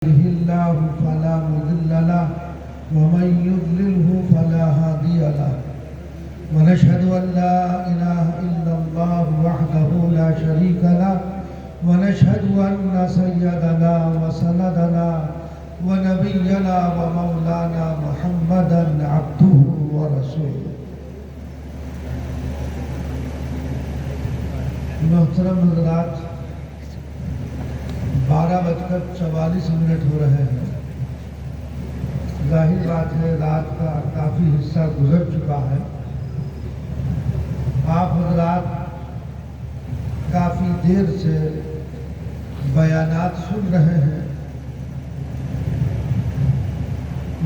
يهده الله فلا مضل له ومن يضلله فلا هادي له ونشهد أن لا إله إلا الله وحده لا شريك له ونشهد أن سيدنا وسندنا ونبينا ومولانا محمدا عبده ورسوله. محترم حضرات، 12:44 ہو رہے ہیں. ظاہر بات ہے رات کا کافی حصہ گزر چکا ہے. آپ حضرات کافی دیر سے بیانات سن رہے ہیں.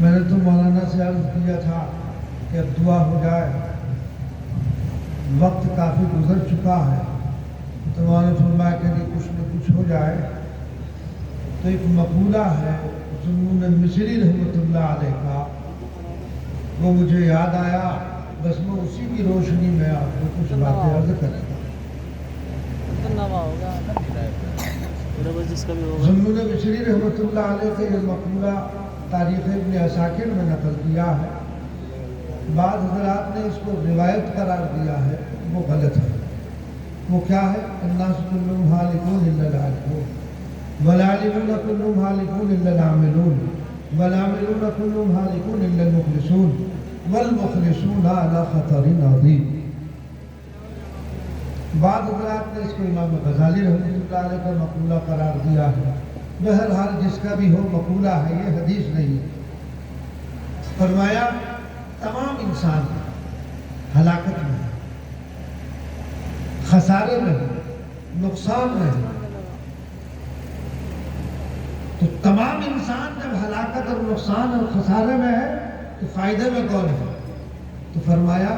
میں نے تو مولانا سے عرض کیا تھا کہ اب دعا ہو جائے، وقت کافی گزر چکا ہے. تو مولانا نے فرمایا کہ کچھ نہ کچھ ہو جائے. تو ایک مقولہ ہے ذوالنون مصری رحمۃ اللہ علیہ کا، وہ مجھے یاد آیا، بس میں اسی کی روشنی میں آپ کو کچھ باتیں عرض کرتا ہوں. ذوالنون مصری رحمۃ اللہ علیہ کا یہ مقولہ تاریخ ابن عساکر میں نقل کیا ہے. بعض حضرات نے اس کو روایت قرار دیا ہے، وہ غلط ہے. وہ کیا ہے؟ الناس کلهم هالكون الا العالمون والعالمون كلهم هالكون الا العاملون والعاملون كلهم هالكون الا المخلصون والمخلصون على خطر عظیم. بعض حضرات نے اس کو امام غزالی رحمۃ اللہ علیہ کا مقولہ قرار دیا ہے. بہرحال جس کا بھی ہو مقولہ ہے، یہ حدیث نہیں ہے. فرمایا تمام انسان ہلاکت میں ہے، خسارے میں ہے، نقصان میں ہے. تو تمام انسان جب ہلاکت اور نقصان اور خسارے میں ہے تو فائدے میں کون ہے؟ تو فرمایا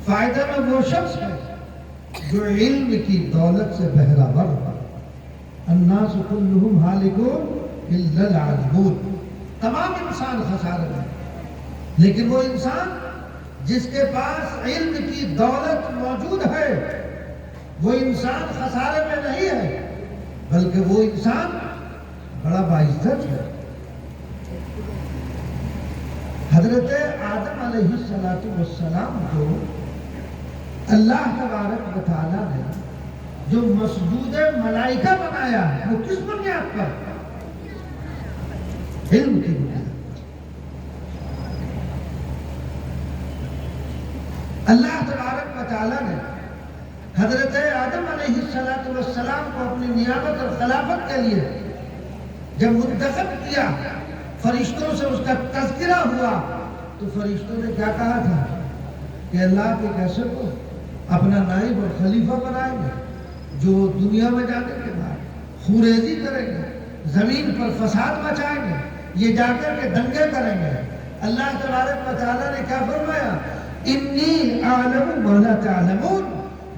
فائدے میں وہ شخص ہے جو علم کی دولت سے بہرہ ور. الناس کلهم هالكون الا العالمون. تمام انسان خسارے میں ہے، لیکن وہ انسان جس کے پاس علم کی دولت موجود ہے وہ انسان خسارے میں نہیں ہے، بلکہ وہ انسان بڑا باعزت ہے. حضرت آدم علیہ السلام کو اللہ تبارک و تعالیٰ نے جو مسجود ملائکہ بنایا ہے وہ کس بنیاد پر؟ علم کی بنیاد. اللہ تبارک و تعالیٰ نے حضرت آدم علیہ السلام کو اپنی نیابت اور خلافت کے لیے جب منتخب کیا، فرشتوں سے اس کا تذکرہ ہوا، تو فرشتوں نے کیا کہا تھا کہ اللہ کے کیسے کو اپنا نائب اور خلیفہ بنائیں گے جو دنیا میں جانے کے بعد خوریزی کریں گے، زمین پر فساد مچائیں گے، یہ جا کر کے دنگے کریں گے. اللہ تبارک و تعالیٰ نے کیا فرمایا؟ انی اعلم ما لا تعلمون.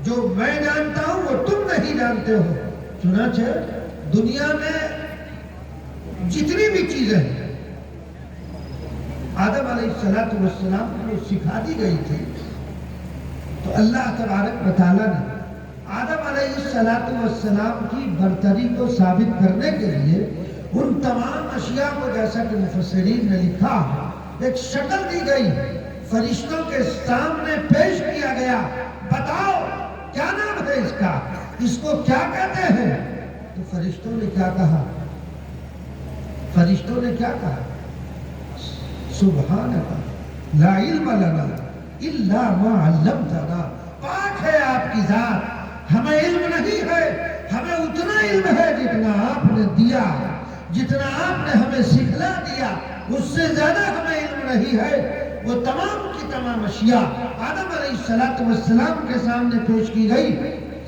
جو میں جانتا ہوں وہ تم نہیں جانتے ہو. چنانچہ دنیا میں جتنی بھی چیزیں ہیں آدم علیہ السلام کو سکھا دی گئی تھی. تو اللہ تبارک و تعالیٰ نے آدم علیہ السلام کی برتری کو ثابت کرنے کے لیے ان تمام اشیاء کو، جیسا کہ مفسرین نے لکھا، ایک شکل دی گئی، فرشتوں کے سامنے پیش کیا گیا. بتاؤ کیا نام ہے اس کا، اس کو کیا کہتے ہیں؟ تو فرشتوں نے کیا کہا؟ فرشتوں نے کیا کہا؟ سبحانک لا علم لنا الا ما علمتنا. پاک ہے آپ کی ذات، ہمیں علم نہیں ہے، ہمیں اتنا علم ہے جتنا آپ نے دیا، جتنا آپ نے ہمیں سکھلا دیا، اس سے زیادہ ہمیں علم نہیں ہے. وہ تمام کی تمام اشیاء آدم علیہ السلام کے سامنے پیش کی گئی،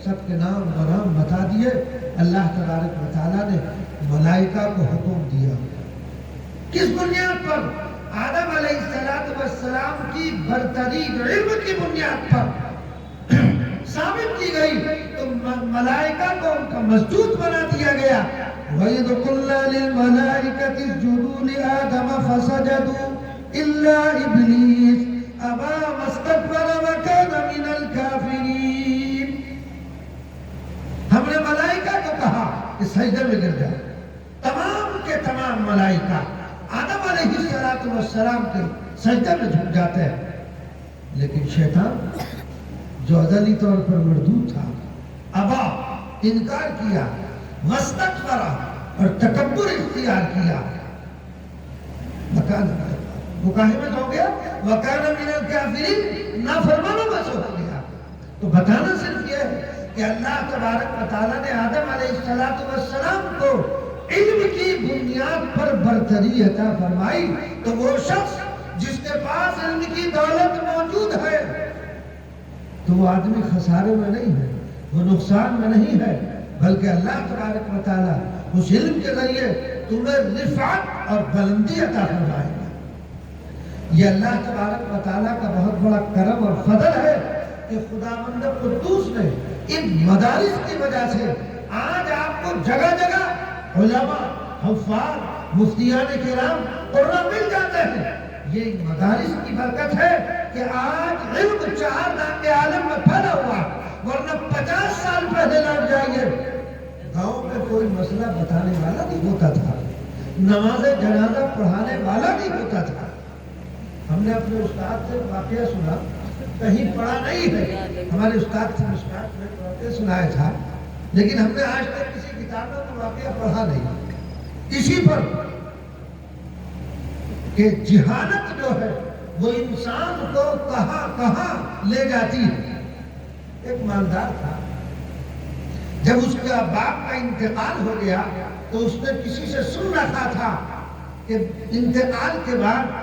سب کے نام برام بتا دیے. اللہ تبارک و تعالیٰ نے ملائکہ کو حکم دیا. کس بنیاد پر؟ آدم علیہ السلام کی برتری علم کی بنیاد پر ثابت کی گئی. تو ملائکہ کو ان کا مسجود بنا دیا گیا. وَإِذْ قُلْنَا لِلْمَلَائِكَةِ اسْجُدُوا لِآدَمَ فَسَجَدُوا إِلَّا إِبْلِيسَ أَبَى وَاسْتَكْبَرَ وَكَانَ مِنَ الْكَافِرِينَ. ہم نے ملائکہ کو کہا کہ سجدے میں گر جائے. تمام تمام ملائکہ آدم علیہ السلام کے سجدے میں جھک جاتے ہیں، لیکن شیطان جو ازلی طور پر مردود تھا، ابا، انکار کیا، واستکبر اور تکبر اختیار کیا، مقاہمت ہو گیا، وَكَانَ مِنَ الْكَافِرِينَ، نافرمانوں میں سے ہو گیا۔ تو بتانا صرف یہ ہے کہ اللہ تبارک و تعالیٰ نے آدم علیہ السلام کو علم کی بنیاد پر برتری عطا فرمائی، تو وہ شخص جس کے پاس علم کی دولت موجود ہے تو وہ آدمی خسارے میں نہیں ہے، وہ نقصان میں نہیں ہے، بلکہ اللہ تبارک و تعالیٰ اس علم کے ذریعے تمہیں رفعت اور بلندی عطا فرمائے گا۔ یہ اللہ تبارک و تعالیٰ کا بہت بڑا کرم اور فضل ہے کہ خداوند قدوس نے ان مدارس کی وجہ سے آج آپ کو جگہ جگہ علماء، حفاظ، مفتیان کرام، قرآن مل جاتے ہیں۔ یہ مدارس کی برکت ہے کہ آج علم 4 نام کے عالم میں پھیلا ہوا، ورنہ 50 سال پہلے لوٹ جائیے، گاؤں میں کوئی مسئلہ بتانے والا نہیں ہوتا تھا، نماز جنازہ پڑھانے والا نہیں ہوتا تھا۔ ہم نے اپنے استاد سے واقعہ سنا، کہیں پڑھا نہیں ہے، ہمارے استاد سے مشکات میں واقعہ سنایا تھا، لیکن ہم نے آج تک کسی کتابوں میں واقعہ پڑھا نہیں، اسی پر کہ جہالت جو ہے وہ انسان کو کہاں کہاں لے جاتی ہے۔ ایک مالدار تھا، جب اس کا باپ کا انتقال ہو گیا تو اس نے کسی سے سن رکھا تھا کہ انتقال کے بعد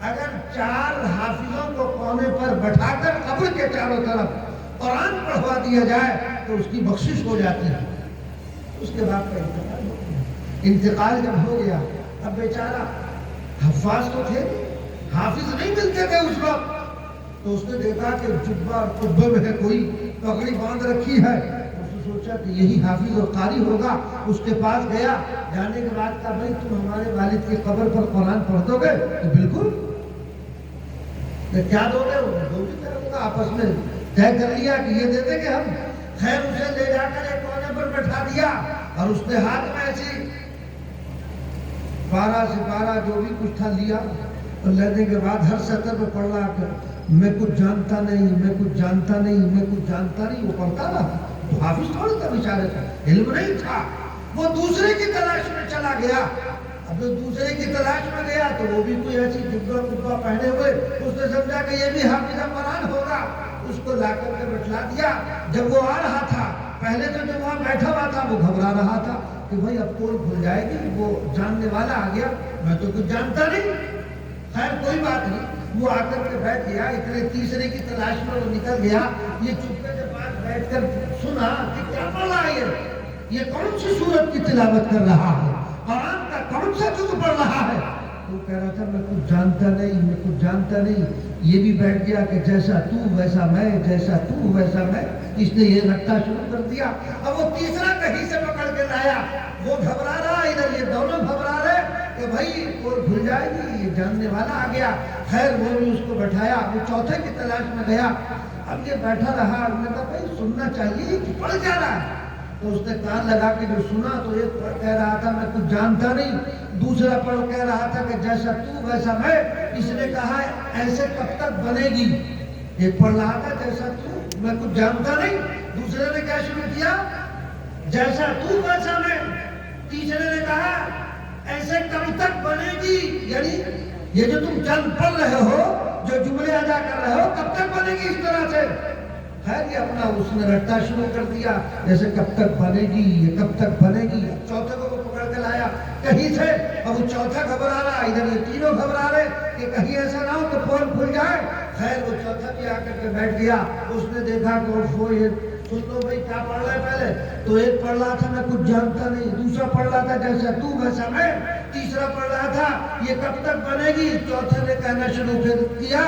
اگر 4 حافظوں کو کونے پر بٹھا کر قبر کے چاروں طرف قرآن پڑھوا دیا جائے تو اس کی بخشش ہو جاتی ہے۔ اس کے باپ کا انتقال ہو گیا، انتقال جب ہو گیا اب بیچارہ حفاظ تو تھے، حافظ نہیں ملتے تھے اس وقت، تو اس نے دیکھا کہ جبہ اور قبے میں ہے کوئی پگڑی باندھ رکھی ہے، اس نے سوچا کہ یہی حافظ اور قاری ہوگا، اس کے پاس گیا، جانے کے بعد کہا بھائی تم ہمارے والد کی قبر پر قرآن پڑھ دو گے؟ تو بالکل، کیا دو گے؟ دو بھی کروں گا، آپس میں طے کر لیا کہ یہ دے دیں گے ہم۔ خیر اسے لے جا کر ایک کونے پر بٹھا دیا اور اس نے ہاتھ میں ایسی پارا سپارہ جو بھی کچھ تھا لیا، اور لینے کے بعد ہر سطر پہ پڑھ رہا کہ میں کچھ جانتا نہیں، میں کچھ جانتا نہیں، میں کچھ جانتا نہیں، وہ پڑھتا رہا۔ تو حافظ تھوڑا تھا بیچارے کا، علم نہیں تھا، وہ دوسرے کی تلاش میں چلا گیا۔ اب جو دوسرے کی تلاش میں گیا تو وہ بھی کوئی ایسی جبہ کبہ پہنے ہوئے، اس نے سمجھا کہ یہ بھی حافظ قرآن ہوگا، اس کو لا کر کے بٹھلا دیا۔ جب وہ آ رہا تھا، پہلے تو جب وہاں بیٹھا ہوا تھا وہ گھبرا رہا تھا کہ بھائی اب پول کھل جائے گی، وہ جاننے والا آ گیا، میں تو کچھ جانتا نہیں۔ خیر کوئی بات نہیں، وہ آ کر کے بیٹھ گیا، اتنے تیسرے کی تلاش میں وہ نکل گیا۔ یہ چپکے کے پاس بیٹھ کر سنا کہ کیا پڑھ رہا ہے، یہ کون سی سورت کی تلاوت کر رہا ہے، قرآن کا کون سا جز پڑھ رہا ہے؟ وہ کہہ رہا تھا میں کچھ جانتا نہیں، میں کچھ جانتا نہیں۔ یہ بھی بیٹھ گیا کہ جیسا تو ویسا میں، جیسا تو ویسا میں، اس نے یہ رٹا شروع کر دیا۔ اب وہ تیسرا کہیں سے پکڑ کے لایا، وہ گھبرا رہا، ادھر یہ دونوں گھبرا رہے کہ بھائی وہ بھول جائے گی، یہ جاننے والا آ گیا۔ خیر وہ بھی اس کو بٹھایا، وہ چوتھے کی تلاش میں گیا۔ اب یہ بیٹھا رہا، ہم نے کہا بھائی سننا چاہیے کہ پڑھ جا رہا ہے؟ تو اس نے کان لگا کے جو سنا تو ایک کہہ رہا تھا میں کچھ جانتا نہیں، دوسرا پڑھ کہہ رہا تھا کہ جیسا تو ویسا میں۔ اس نے کہا ایسے کب تک بنے گی؟ ایک پڑھ رہا تھا جیسا تو میں کچھ جانتا نہیں، دوسرے نے کیا شروع کیا؟ جیسا تو ویسا میں۔ تیسرے نے کہا ایسے کب تک بنے گی، یعنی یہ جو تم چند پڑھ رہے ہو، جو جملے ادا کر رہے ہو، کب تک بنے گی اس طرح سے؟ خیر یہ اپنا اس نے رٹا شروع کر دیا، جیسے کب تک بنے گی، یہ کب تک بنے گی۔ چوتھے کو وہ پکڑ کے لایا کہیں سے، اب وہ چوتھا گھبرا رہا، ادھر یہ تینوں گھبرا رہے کہ کہیں ایسا نہ ہو کہ پول کھل جائے۔ خیر وہ چوتھا بھی آ کر کے بیٹھ گیا، اس نے دیکھا کہ وہ یہ سن لو بھائی کیا پڑھ رہے پہلے؟ تو ایک پڑھ رہا تھا میں کچھ جانتا نہیں، دوسرا پڑھ رہا تھا جیسا تو ویسا میں، تیسرا پڑھ رہا تھا یہ کب تک بنے گی۔ چوتھے نے کہنا شروع کیا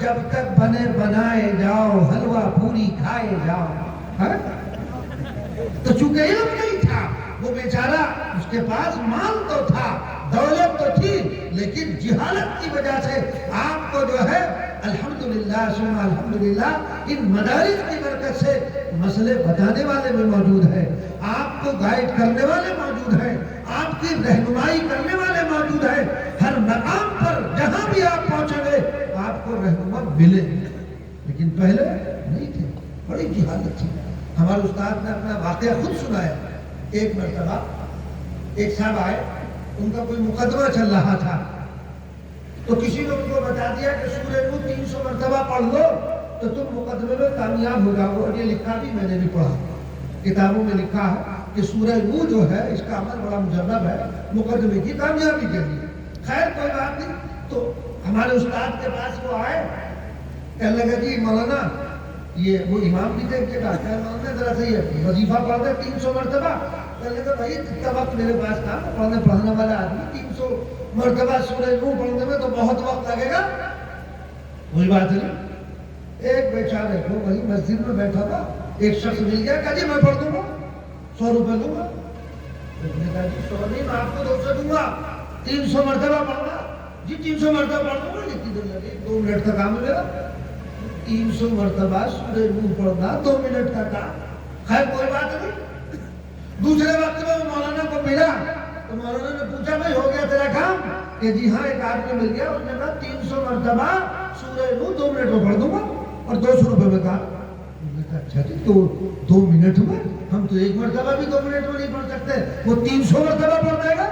جب تک بنے بنائے جاؤ، حلوہ پوری کھائے جاؤ۔ تو چونکہ علم نہیں تھا، وہ بیچارہ اس کے پاس مال تو تھا، دولت تو تھی، لیکن جہالت کی وجہ سے آپ کو جو ہے الحمدللہ ثم الحمدللہ ان مدارس کی برکت سے مسئلے بتانے والے بھی موجود ہیں، آپ کو گائیڈ کرنے والے موجود ہیں، آپ کی رہنمائی کرنے والے موجود ہیں. ہر مقام پر جہاں بھی آپ پہنچیں گے آپ کو رہنما ملے گے. لیکن پہلے نہیں تھے, بڑی جہالت تھی. ہمارے استاد نے اپنا واقعہ خود سنایا. ایک مرتبہ ایک صاحب آئے, ان کا کوئی مقدمہ چل رہا تھا, تو کسی نے ان کو بتا دیا کہ سورہ نور 300 مرتبہ پڑھ لو تو تم مقدمے میں کامیاب ہو جاؤ. اور یہ لکھا بھی میں نے بھی پڑھا, کتابوں میں لکھا ہے کہ سورہ نور جو ہے اس کا عمل بڑا مجرب ہے مقدمے کی کامیابی کے لیے. خیر کوئی بات نہیں. تو ہمارے استاد کے پاس وہ آئے, کہنے لگا جی مولانا, یہ وہ امام بھی تھے, ڈاکٹر مولانا ذرا صحیح ہے وظیفہ پڑھ دے 300 مرتبہ. کہنے لگا بھائی اتنا وقت میرے پاس تھا, پڑھنے والا آدمی 300 مرتبہ سورہ نور پڑھنے میں تو بہت وقت لگے گا. وہی بات ہے. ایک بیچارے کو وہی مسجد میں بیٹھا تھا, ایک شخص مل گیا, کہا جی میں پڑھ دوں گا, 100 روپے دوں گا. اس نے کہا جی 100 نہیں, میں آپ کو 200 دوں گا, 300 مرتبہ پڑھنا. جی 300 مرتبہ پڑھ دوں گا. کتنی دیر لگے؟ 2 منٹ کا کام ہے میرا. 300 مرتبہ سورہ نور پڑھنا 2 منٹ کا کام. خیر کوئی بات نہیں. دوسرے وقت میں مولانا کو ملا تو مولانا نے پوچھا بھائی ہو گیا تیرا کام؟ کہ جی ہاں, ایک آدمی مل گیا, اس نے کہا 300 مرتبہ سورہ نور 2 منٹ میں پڑھ دوں گا اور 200 روپے میں کہا. اچھا جی تو 2 منٹ میں, ہم تو ایک مرتبہ بھی 2 منٹ میں نہیں پڑھ سکتے, وہ 300 مرتبہ پڑھ دے گا.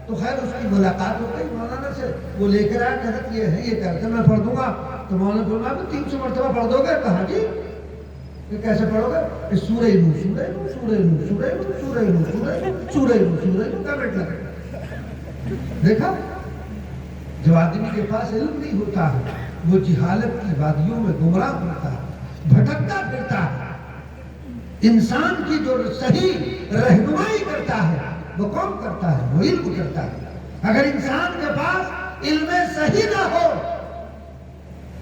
تو خیر اس کی ملاقات ہو گئی مولانا سے, وہ لے کر آیا, کہتا یہ ہے یہ کرتے میں پڑھ دوں گا. تو مولانا فرمایا 300 مرتبہ پڑھ دو گے؟ کہا جی. کہ کیسے پڑھو گے؟ سورہ نور سورہ نور سورہ نور سورہ نور سورہ نور سورہ نور سورہ نور سورہ نور کا بیٹ لگے. دیکھا, جو آدمی کے پاس علم نہیں ہوتا ہے وہ جہالت کی وادیوں میں گمراہ ہوتا ہے, بھٹکتا پھرتا ہے. انسان کی جو صحیح رہنمائی کرتا ہے وہ کون کرتا ہے؟ وہ علم کرتا ہے. اگر انسان کے پاس علم صحیح نہ ہو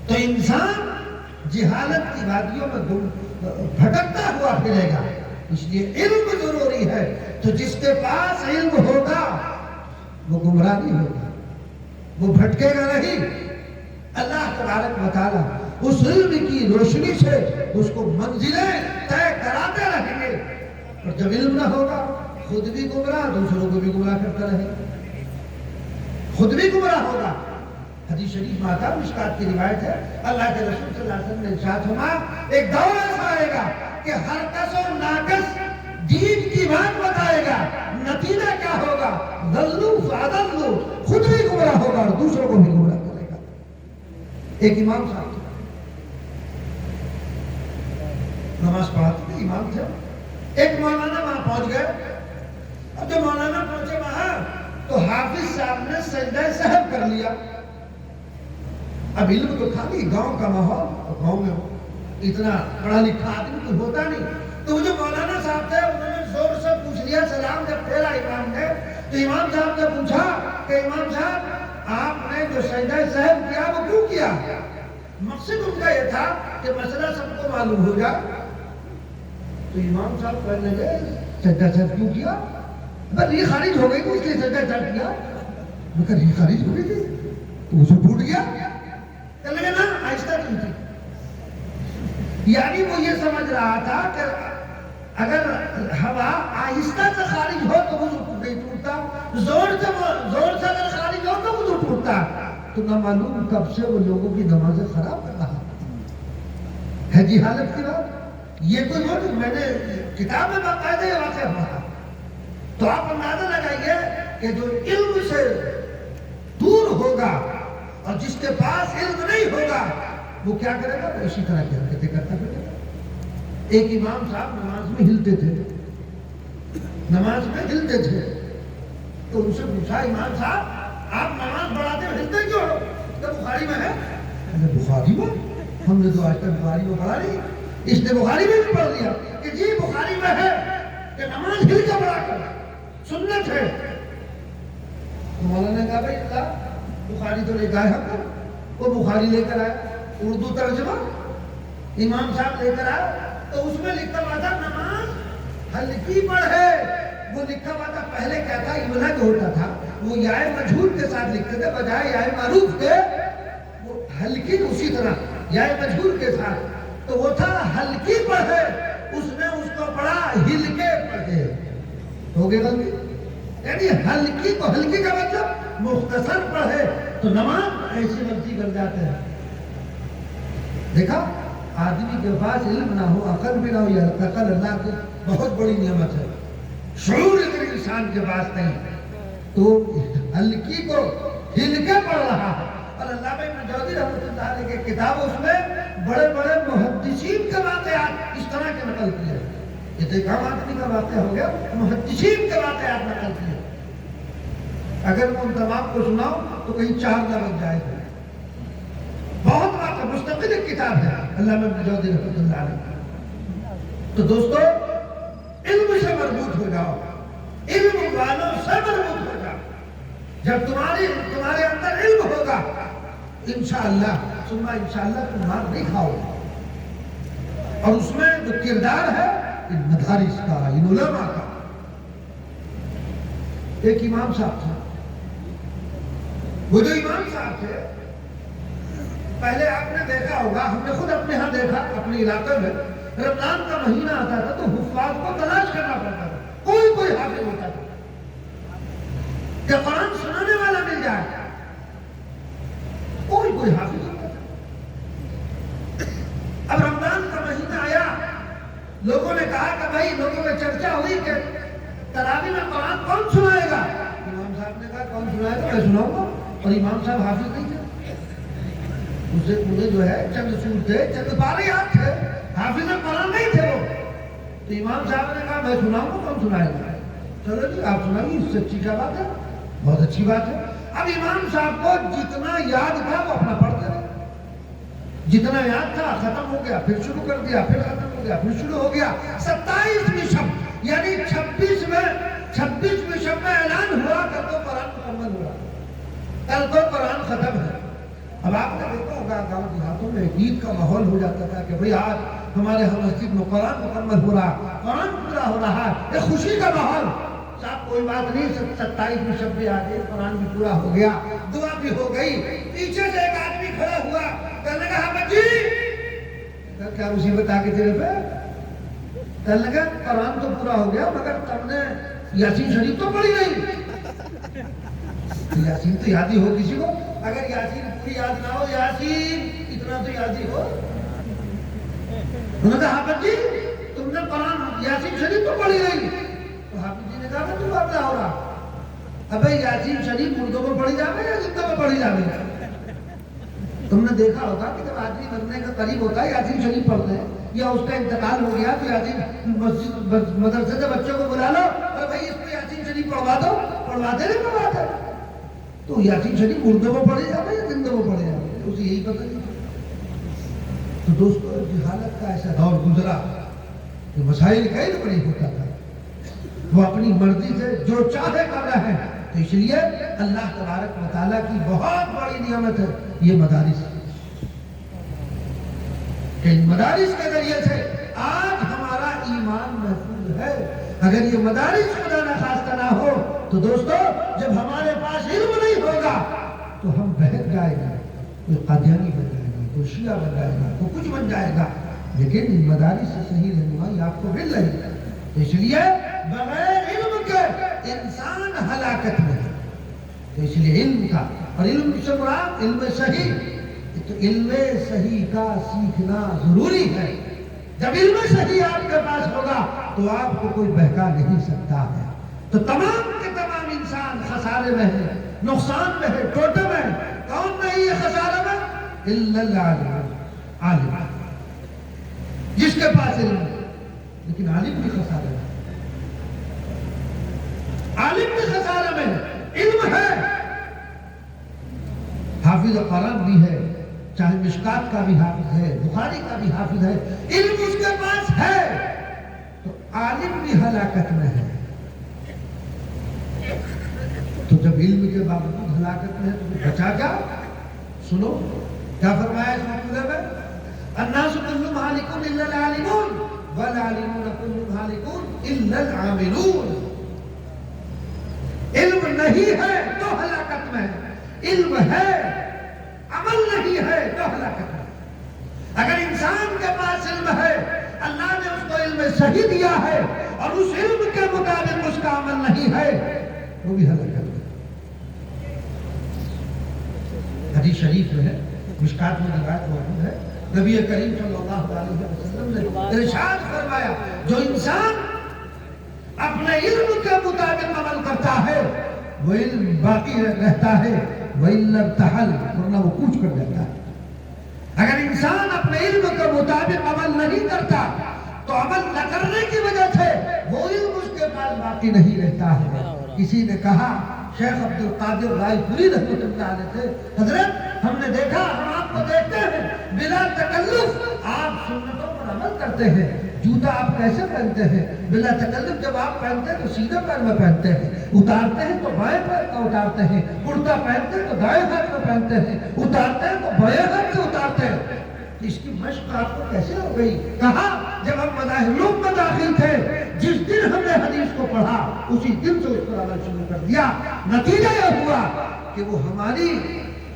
تو انسان جہالت کی وادیوں میں بھٹکتا ہوا پھرے گا. اس لیے علم ضروری ہے. تو جس کے پاس علم ہوگا وہ گمراہ نہیں ہوگا, وہ بھٹکے گا نہیں. اللہ تبارک و تعالیٰ اس علم کی روشنی سے اس کو منزلیں طے کراتے رہیں گے. اور جب علم نہ ہوگا خود بھی گمراہ, دوسروں کو بھی گمراہ کرتا رہے گا, خود بھی گمراہ ہوگا. حدیث شریف میں آتا ہے, مشکات کی روایت ہے, اللہ کے رسول صلی اللہ علیہ وسلم نے ارشاد فرمایا ایک دور ایسا آئے گا کہ ہر کس و ناقص دین کی بات بتائے گا, نتیجہ کیا ہوگا؟ ضلوا فاضلوا, خود بھی گمراہ ہوگا اور دوسروں کو بھی گمراہ کرے گا. ایک امام صاحب نماز پڑھاتے تھے, امام تھے. ایک مولانا وہاں پہنچ گئے. اب جب مولانا پہنچے وہاں تو حافظ صاحب نے سجدہ سہو کر لیا. اب علم تو تھا نہیں, گاؤں کا ماحول, گاؤں میں اتنا پڑھا لکھا آدمی کوئی ہوتا نہیں. تو وہ جو مولانا صاحب تھے انہوں نے زور سے پوچھ لیا, سلام جب پھیرا امام نے تو امام صاحب نے پوچھا کہ امام صاحب آپ نے جو سجدہ سہو کیا وہ کیوں کیا؟ مقصد ان کا یہ تھا کہ مسئلہ سب کو معلوم ہو جائے. تو امام صاحب کہنے لگے سجدہ سہو کیوں کیا؟ بس یہ خارج ہو گئی تھی اس لیے سجدہ سہو کیا. میں کہا یہ خارج ہو گئی تھی تو اسے پھوٹ گیا. کہنے لگے نا آہستہ نہیں تھی. یعنی وہ یہ سمجھ رہا تھا کہ اگر ہوا آہستہ سے خارج ہو تو وضو نہیں ٹوٹتا, زور سے اگر خارج ہو تو وضو ٹوٹتا. تو نہ معلوم کب سے وہ لوگوں کی نمازیں خراب کر رہا ہے. جہالت کی بات یہ کوئی وہ نہیں, میں نے کتاب میں باقاعدہ یہ واقعہ پڑھا. تو آپ اندازہ لگائیے کہ جو علم سے دور ہوگا اور جس کے پاس علم نہیں ہوگا وہ کیا کرے گا؟ وہ اسی طرح کی حرکتیں کرتا پھرے گا. ایک امام صاحب نماز میں ہلتے تھے, نماز میں ہلتے تھے. تو ان سے پوچھا امام صاحب آپ نماز پڑھاتے ہلتے کیوں ہو؟ کہ بخاری میں ہے. بخاری میں؟ ہم نے تو آج تک بخاری میں پڑھا نہیں. اس نے بخاری میں بھی پڑھ لیا کہ جی بخاری میں ہے کہ نماز ہل کے پڑھا کر سنت ہے. مولانا نے کہا بھائی اللہ بخاری تو لے کے آئے ہم, وہ بخاری لے کر آئے, اردو ترجمہ امام صاحب لے کر آئے. تو اس میں لکھا ہوا تھا نماز ہلکی پڑھے. وہ لکھا ہوا تھا, پہلے کیا تھا املا جو ہوتا تھا وہ یائے مجہول کے ساتھ لکھتے تھے بجائے یائے معروف کے. وہ ہلکی اسی طرح یائے مجہول کے ساتھ, تو وہ تھا ہلکی پڑھے. اس نے اس کو پڑھا ہل کے پڑھے. ہو گئے غلطی. یعنی ہلکی کو ہلکی کا مطلب مختصر پڑھے تو نماز ایسی مرضی کر جاتے ہیں. دیکھا آدمی کے پاس علم نہ ہو عقل بھی نہ ہو یا عقل اللہ کی بہت بڑی نعمت ہے. شعور اگر انسان کے پاس نہیں تو ہلکی کو ہل کے پڑھ رہا ہے. اور علامہ ابن جوزی رحمۃ اللہ علیہ کی کتاب اس میں بڑے بڑے محدثین کے واقعات اس طرح کے نقل کیے. یہ تو ایک عام آدمی کا واقعہ ہو گیا, محدثین کے واقعات نقل کیے. اگر میں ان تمام کو سناؤں تو کہیں 4 نہ بن جائے گا. بہت واقعہ مستقل ایک کتاب ہے علامہ ابن جوزی رحمۃ اللہ علیہ. تو دوستو علم سے مربوط ہو جاؤ, علم والوں سے مربوط ہو جاؤ. جب تمہارے اندر علم ہوگا انشاءاللہ ثم انشاءاللہ تم مار نہیں کھاؤ گے. اور اس میں جو کردار ہے ان مدارس کا, ان علماء کا. ایک امام صاحب تھے, وہ جو امام صاحب تھے پہلے آپ نے دیکھا ہوگا, ہم نے خود اپنے ہاں دیکھا اپنے علاقے میں, رمضان کا مہینہ آتا تھا تو حفاظ کو تلاش کرنا پڑتا تھا. کوئی حافظ ہوتا تھا کہ قرآن سنانے والا مل جائے, کوئی حافظ ہوتا تھا. اب رمضان کا مہینہ آیا, لوگوں نے کہا کہ بھائی لوگوں میں چرچا ہوئی کہ تراویح میں قرآن کون سنائے گا. امام صاحب نے کہا کون سنائے گا, میں سناؤں گا. اور امام صاحب حافظ نہیں تھے, انہیں جو ہے چند سور تھے, چند پارے یاد تھے, حافظ قرآن نہیں تھے وہ. تو امام صاحب نے کہا میں سناؤں گا, کون سنائے گا. چلو جی آپ سنائیے, اس سے اچھی کیا بات ہے, بہت اچھی بات ہے. اب امام صاحب کو جتنا یاد تھا وہ اپنا پڑھتے رہے. جتنا یاد تھا ختم ہو گیا, پھر شروع کر دیا, پھر ختم ہو گیا, پھر شروع ہو گیا. 27ویں شب یعنی 26ویں شب میں اعلان ہوا کل کو قرآن مکمل ہوا, کل کو قرآن ختم ہے. اب آپ نے دیکھا ہوگا گاؤں دیہاتوں میں عید کا ماحول ہو جاتا تھا کہ بھئی آج ہمارے ہم مسجد میں قرآن مکمل ہو رہا, قرآن پورا ہو رہا ہے, ایک خوشی کا ماحول. صاحب کوئی بات نہیں, 27ویں شب بھی آ گئی, قرآن بھی پورا ہو گیا, دعا بھی ہو گئی. پیچھے سے ایک آدمی کھڑا ہوا, کہنے لگا حافظ جی کیا مصیبت آ گئی تیرے پہ. کہنے لگا قرآن تو پورا ہو گیا مگر تم نے یاسین شریف تو پڑھی نہیں. یاسین تو یاد ہی ہو کسی کو, اگر یاسین پوری یاد نہ ہو, یاسین اتنا تو یاد ہی ہو. انہوں نے کہا حافظ جی تم نے قرآن یاسین شریف تو پڑھی نہیں. تو حافظ جی نے کہا کہ تو بات کیا ہو رہا, ابے یاسین شریف اردو میں پڑھی جاوے یا زندہ میں پڑھی جاوے. تم نے دیکھا ہوگا کہ جب آدمی مرنے کا قریب ہوتا ہے یاسین شریف پڑھتے ہیں, یا اس کا انتقال ہو گیا تو یاسین مدرسے سے بچوں کو بلا لو اور بھائی اس کو یاسین شریف پڑھوا دو, پڑھواتے نہیں پڑھواتے. تو یاسین شریف اردو میں پڑھے جاتے یا زندہ میں پڑھے جاتے, اسے یہی پتہ نہیں. تو دوستو جہالت کا ایسا دور گزرا کہ مسائل کا علم نہیں ہوتا تھا, وہ اپنی مرضی سے جو چاہے کر رہے ہیں. تو اس لیے اللہ تبارک و تعالیٰ کی بہت بڑی نعمت ہے یہ مدارس, کہ ان مدارس کے ذریعے سے آج ہمارا ایمان محفوظ ہے. اگر یہ مدارس خدا نخواستہ نہ ہو تو دوستو جب ہمارے پاس علم نہیں ہوگا تو ہم بہک جائے گا, کوئی قادیانی بن جائے گا, کوئی شیعہ بن جائے گا, کوئی کچھ بن جائے گا. لیکن ان مدارس سے صحیح رہنمائی آپ کو مل رہی ہے. تو اس لیے بغیر علم کے انسان ہلاکت میں ہے. تو اس لیے علم کا, اور علم سے مراد علم صحیح, تو علم صحیح کا سیکھنا ضروری ہے. جب علم صحیح آپ کے پاس ہوگا تو آپ کو کوئی بہکا نہیں سکتا ہے. تو تمام کے تمام انسان خسارے میں ہے, نقصان میں ہے, ٹوٹے میں ہے. کون نہیں ہے خسارے میں؟ الا العالم, عالم جس کے پاس علم ہے. لیکن عالم بھی خسارے میں, عالم بھی خسارے میں. علم ہے, حافظ قرآن بھی ہے, چاہے مشکات کا بھی حافظ ہے, بخاری کا بھی حافظ ہے, علم اس کے پاس ہے, تو عالم بھی ہلاکت میں ہے. تو جب علم کے باوجود ہلاکت میں ہے تو بچا کیا؟ سنو کیا فرمایا اس مقولے میں, الناس كلهم هالكون الا العالمون والعالمون كلهم هالكون الا العاملون. علم نہیں ہے تو ہلاکت میں ہے, علم ہے عمل نہیں ہے تو ہلاکت میں. اگر انسان کے پاس علم ہے, اللہ نے اس کو علم صحیح دیا ہے, اور اس علم کے مطابق اس کا عمل نہیں ہے, وہ بھی ہلاکت میں۔ حدیث شریف میں ہے، مشکات میں روایت موجود ہے، نبی کریم صلی اللہ علیہ وسلم نے ارشاد فرمایا جو انسان اپنے علم کے مطابق عمل کرتا ہے وہ علم باقی رہتا ہے، وَإِلَّا ارْتَحَلَ، ورنہ وہ کوچ کر جاتا ہے۔ اگر انسان اپنے علم کے مطابق عمل نہیں کرتا تو عمل نہ کرنے کی وجہ سے وہ علم اس کے پاس باقی نہیں رہتا ہے۔ کسی نے کہا، شیخ عبد القادر رائے پوری رحمۃ اللہ علیہ سے، حضرت ہم نے دیکھا، ہم آپ کو دیکھتے ہیں بلا تکلف آپ سنتوں پر عمل کرتے ہیں، جوتا آپ کیسے پہنتے ہیں؟ بلا تکلف جب آپ پہنتے ہیں تو سیدھے پیر میں پہنتے ہیں، اتارتے ہیں تو بائیں پیر کا اتارتے ہیں، کرتا پہنتے ہیں تو دائیں ہاتھ میں پہنتے ہیں، اتارتے ہیں تو بائیں ہاتھ سے اتارتے ہیں۔ اس کی مشق آپ کو کیسے ہو گئی؟ کہا جب ہم مذاہب میں داخل تھے، جس دن ہم نے حدیث کو پڑھا اسی دن سے اس پر عمل شروع کر دیا، نتیجہ یہ ہوا کہ وہ ہماری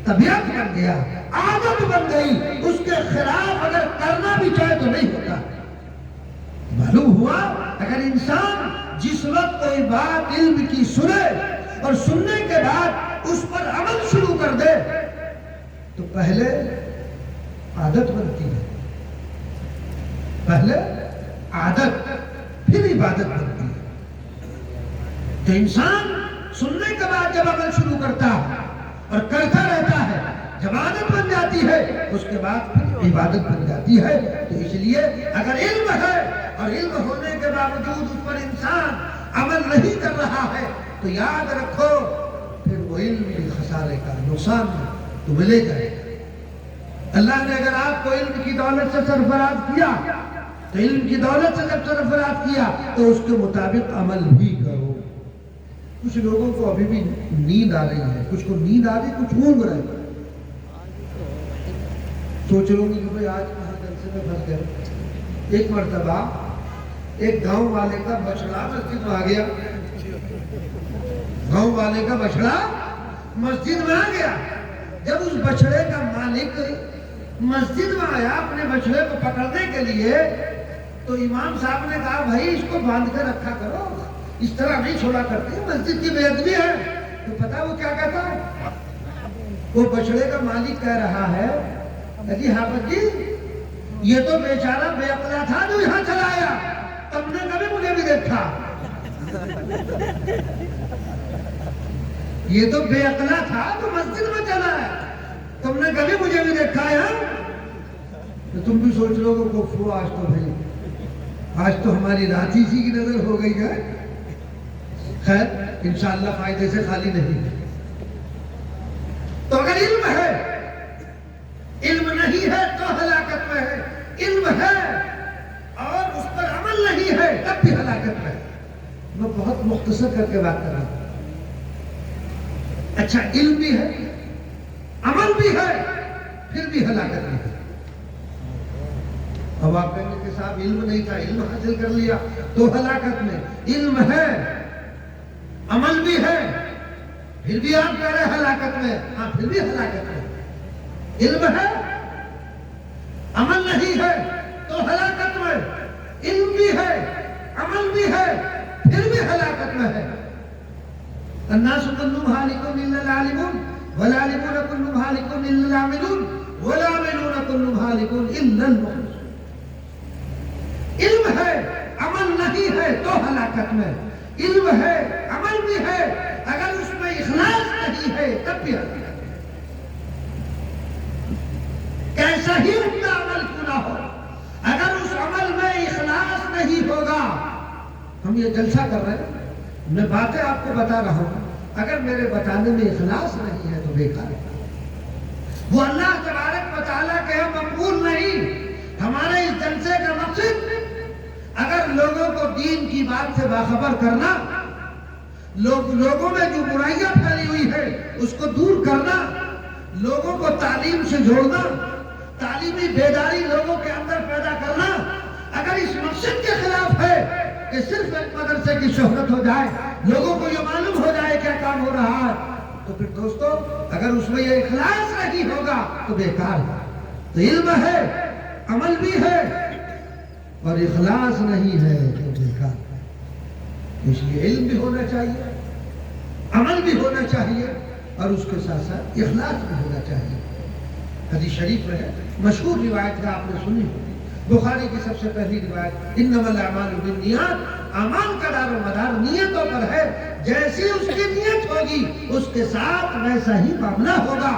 طبیعت بن گیا، عادت بن گئی، اس کے خلاف اگر کرنا بھی چاہے تو نہیں ہوتا۔ معلوم ہوا اگر انسان جس وقت کوئی بات علم کی سنے اور سننے کے بعد اس پر عمل شروع کر دے تو پہلے عادت بنتی ہے، پہلے عادت پھر عبادت بنتی ہے۔ تو انسان سننے کے بعد جب عمل شروع کرتا اور کرتا رہتا ہے، جب عادت بن جاتی ہے اس کے بعد پھر عبادت بن جاتی ہے۔ تو اس لیے اگر علم ہے اور علم ہونے کے باوجود اس پر انسان عمل نہیں کر رہا ہے تو یاد رکھو پھر وہ علم بھی خسارے کا، نقصان تو ملے گا۔ اللہ نے اگر آپ کو علم کی دولت سے سرفراز کیا تو علم کی دولت سے جب سرفراز کیا تو اس کے مطابق عمل بھی کرو۔ کچھ لوگوں کو ابھی بھی نیند آ رہی ہے، کچھ کو نیند آ رہی، کچھ اونگ رہے ہیں، سوچ رہوں گی کہ بھئی آج کہاں جلسے میں پھنس گئے۔ ایک مرتبہ ایک گاؤں والے کا بچڑا مسجد میں آ گیا، گاؤں والے کا بچڑا مسجد میں آ گیا۔ جب اس بچڑے کا مالک مسجد میں آیا اپنے بچڑے کو پکڑنے کے لیے تو امام صاحب نے کہا بھائی اس کو باندھ کر رکھا کرو، اس طرح نہیں چھوڑا کرتے، مسجد کی بے ادبی ہے۔ تو پتا وہ کیا کہتا ہے؟ وہ بچڑے کا مالک کہہ رہا ہے جی حافظ جی یہ تو بیچارہ بے عقلا تھا جو یہاں چلا آیا، تم نے کبھی مجھے بھی دیکھا، یہ تو بے عقلا تھا تو مسجد میں چلا ہے، تم نے کبھی مجھے بھی دیکھا ہے؟ تو تم بھی سوچ لو گے کفو آج تو بھائی، آج تو ہماری رات ہی سی کی نظر ہو گئی ہے۔ خیر انشاءاللہ فائدے سے خالی نہیں۔ تو اگر علم ہے، علم نہیں ہے تو ہلاکت میں ہے، علم ہے اور اس پر عمل نہیں ہے تب بھی ہلاکت میں ہے۔ میں بہت مختصر کر کے بات کر رہا ہوں۔ اچھا علم بھی ہے، عمل بھی ہے، پھر بھی ہلاکت نہیں ہے۔ اب آپ کہیں گے کہ صاحب علم نہیں تھا، علم حاصل کر لیا تو ہلاکت میں۔ علم ہے، عمل بھی ہے، پھر بھی آپ کہہ رہے ہلاکت میں، ہاں پھر بھی ہلاکت میں۔ علم ہے، عمل نہیں ہے تو ہلاکت میں، علم بھی ہے، عمل بھی ہے، پھر بھی ہلاکت میں ہے۔ الناس كلهم هالكون الا العالمون والعالمون كلهم هالكون الا العاملون والعاملون كلهم هالكون الا المخلصون۔ علم ہے، عمل نہیں ہے تو ہلاکت میں، علم ہے، عمل بھی ہے، اگر اس میں اخلاص نہیں ہے تب بھی ہلاکت میں۔ کیسا ہی ان کا عمل کیوں نہ ہو، اگر اس عمل میں اخلاص نہیں ہوگا، ہم یہ جلسہ کر رہے ہیں، میں باتیں آپ کو بتا رہا ہوں، اگر میرے بتانے میں اخلاص نہیں ہے تو بیکار ہے۔ وہ اللہ تبارک و تعالیٰ کے ہم مقبول نہیں۔ ہمارے اس جلسے کا مقصد اگر لوگوں کو دین کی بات سے باخبر کرنا، لوگوں میں جو برائیاں پھیلی ہوئی ہے اس کو دور کرنا، لوگوں کو تعلیم سے جوڑنا، تعلیمی بیداری لوگوں کے اندر پیدا کرنا، اگر اس مقصد کے خلاف ہے کہ صرف ایک مدرسے کی شہرت ہو جائے، لوگوں کو یہ معلوم ہو جائے کیا کام ہو رہا ہے، تو پھر دوستو اگر اس میں یہ اخلاص نہیں ہوگا تو بیکار ہے۔ تو علم ہے، عمل بھی ہے اور اخلاص نہیں ہے تو بیکار ہے۔ اس لیے علم بھی ہونا چاہیے، عمل بھی ہونا چاہیے اور اس کے ساتھ ساتھ اخلاص بھی ہونا چاہیے۔ حدیث شریف میں ہے، مشہور روایت ہے، آپ نے سنی ہوگی، بخاری کی سب سے پہلی روایت، انما الاعمال بالنیات، اعمال کا دار و مدار نیتوں پر ہے، جیسی اس کی نیت ہوگی اس کے ساتھ ویسا ہی معاملہ ہوگا۔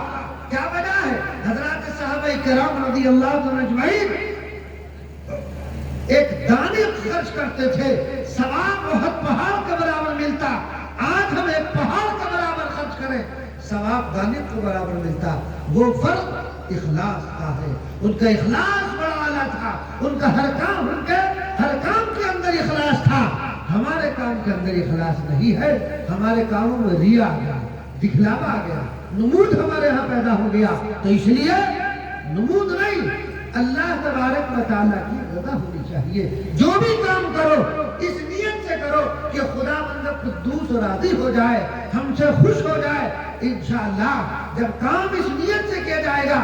کیا وجہ ہے؟ حضرات صحابہ کرام رضی اللہ عنہم اجمعین ایک دانے خرچ کرتے تھے، ثواب بہت پہاڑ کے برابر ملتا۔ آج ہم ایک پہاڑ کے برابر خرچ کریں، ثواب دانے کے برابر ملتا۔ وہ فرق اخلاص کا ہے۔ ان کا اخلاص بڑا اعلیٰ تھا، ان کا ہر کام کے اندر اخلاص تھا۔ ہمارے کام کے اندر اخلاص نہیں ہے، ہمارے کاموں میں ریا آ گیا، دکھلاوا آ گیا، نمود ہمارے ہاں پیدا ہو گیا۔ تو اس لیے نمود نہیں، اللہ تبارک و تعالیٰ کی رضا ہونی چاہیے۔ جو بھی کام کرو اس نیت سے کرو کہ خدا بندہ قدوس اور راضی ہو جائے، ہم سے خوش ہو جائے۔ انشاءاللہ جب کام اس نیت سے کیا جائے گا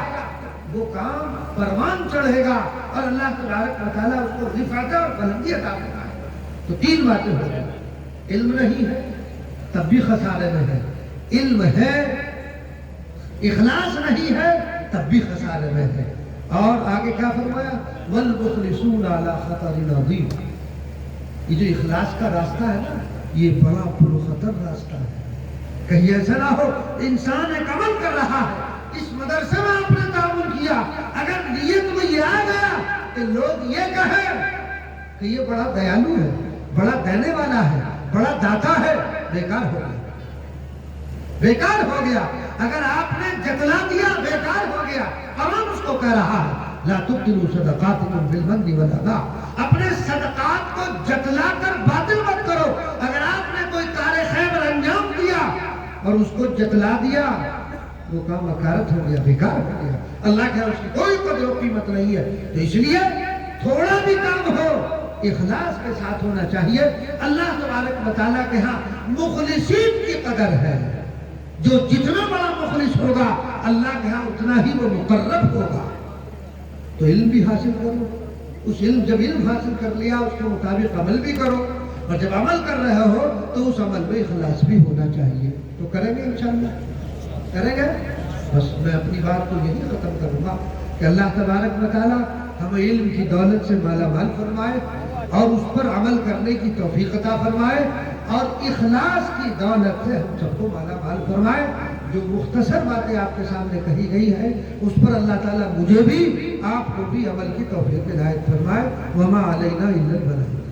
وہ کام پروان چڑھے گا اور اللہ تبارک و تعالیٰ اس کو رفعت اور بلندی عطا کرے گا۔ تو تین باتیں ہو گئی، علم نہیں ہے تب بھی خسارے میں ہے، علم ہے، اخلاص نہیں ہے تب بھی خسارے میں ہے۔ اور آگے کیا فرمایا؟ وَالْمُخْلِصُونَ عَلَى خَطَرٍ عَظِيمٍ۔ یہ جو اخلاص کا راستہ ہے نا، یہ بڑا پرخطر راستہ ہے۔ کہیں ایسا نہ ہو انسان ایک عمل کر رہا ہے، اس مدرسے میں آپ نے تعاون کیا، اگر نیت میں یہ آ گیا کہ لوگ یہ کہیں کہ یہ بڑا دیالو ہے، بڑا دینے والا ہے، بڑا داتا ہے، بیکار ہو گیا، بیکار ہو گیا۔ اگر آپ نے جتلا دیا بیکار ہو گیا۔ قرآن اس کو کہہ رہا ہے لا تبطلوا صدقاتکم بالمن والاذى، اپنے صدقات کو جتلا کر باطل مت کرو۔ اگر آپ نے کوئی کار خیر انجام دیا اور اس کو جتلا دیا وہ کام حقارت ہو گیا، بیکار ہو گیا، اللہ کے اس کی کوئی قدر و قیمت نہیں ہے۔ تو اس لیے تھوڑا بھی کام ہو اخلاص کے ساتھ ہونا چاہیے۔ اللہ تبارک و تعالیٰ کے ہاں مخلصین کی قدر ہے، جو جتنا بڑا مخلص ہوگا اللہ کے ہاں اتنا ہی وہ مقرب ہوگا۔ تو علم بھی حاصل کرو، اس جب علم حاصل کر لیا اس کے مطابق عمل بھی کرو، اور جب عمل کر رہے ہو تو اس عمل میں اخلاص بھی ہونا چاہیے۔ تو کریں گے انشاءاللہ، کریں گے۔ بس میں اپنی بات کو یہی ختم کروں گا کہ اللہ تبارک و تعالیٰ ہمیں علم کی دولت سے مالا مال فرمائے اور اس پر عمل کرنے کی توفیق عطا فرمائے، اور اخلاص کی دولت سے ہم سب کو مالا مال فرمائے۔ جو مختصر باتیں آپ کے سامنے کہی گئی ہیں اس پر اللہ تعالیٰ مجھے بھی آپ کو بھی عمل کی توفیق عنایت فرمائے۔ وما علینا الا البلاغ۔